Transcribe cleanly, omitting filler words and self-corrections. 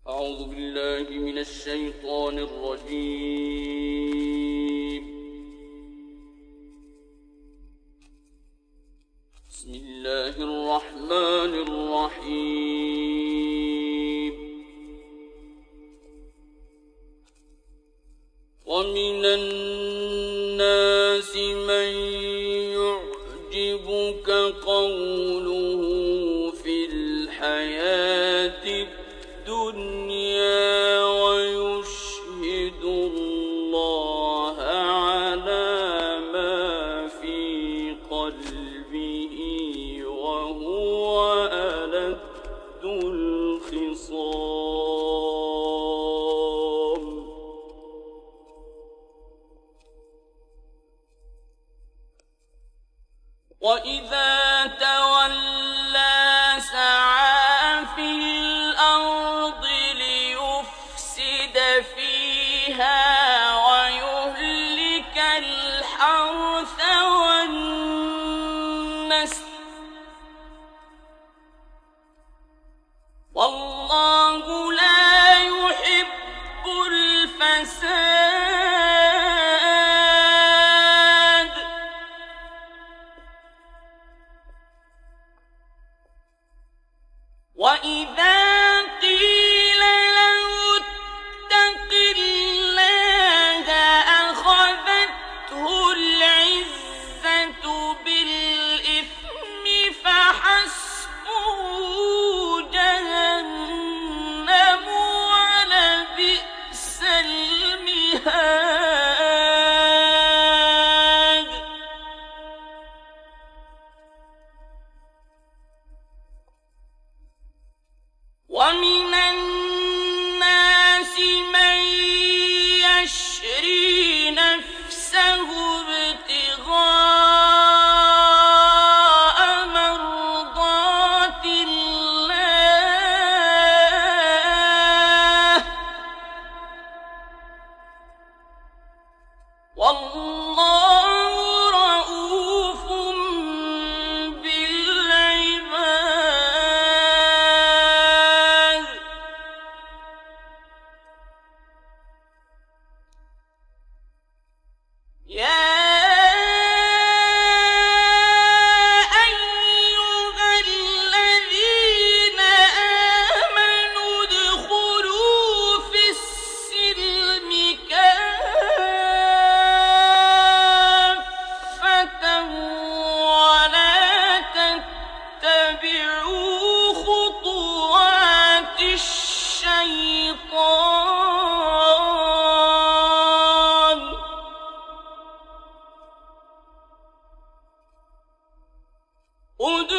أعوذ بالله من الشيطان الرجيم. بسم الله الرحمن الرحيم. ومن الناس من يعجبك قوله في الحياة الدنيا ويشهد الله على ما في قلبه وهو ألد الخصام. وإذا تولى سعى في الأرض ليفسد فيها ويهلك الحرث والنسل والله لا يحب الفساد. وإذا قيل له اتق الله أخذته العزة بالإثم فحسبه جهنم ولبئس المهاد. ومن الناس من يشري نفسه ابتغاء مرضات الله والله رؤوف بالعباد. يا أيها الذين آمنوا ادخلوا في السلم كافة ولا تتبعوا خطوات الشيطان ادخلوا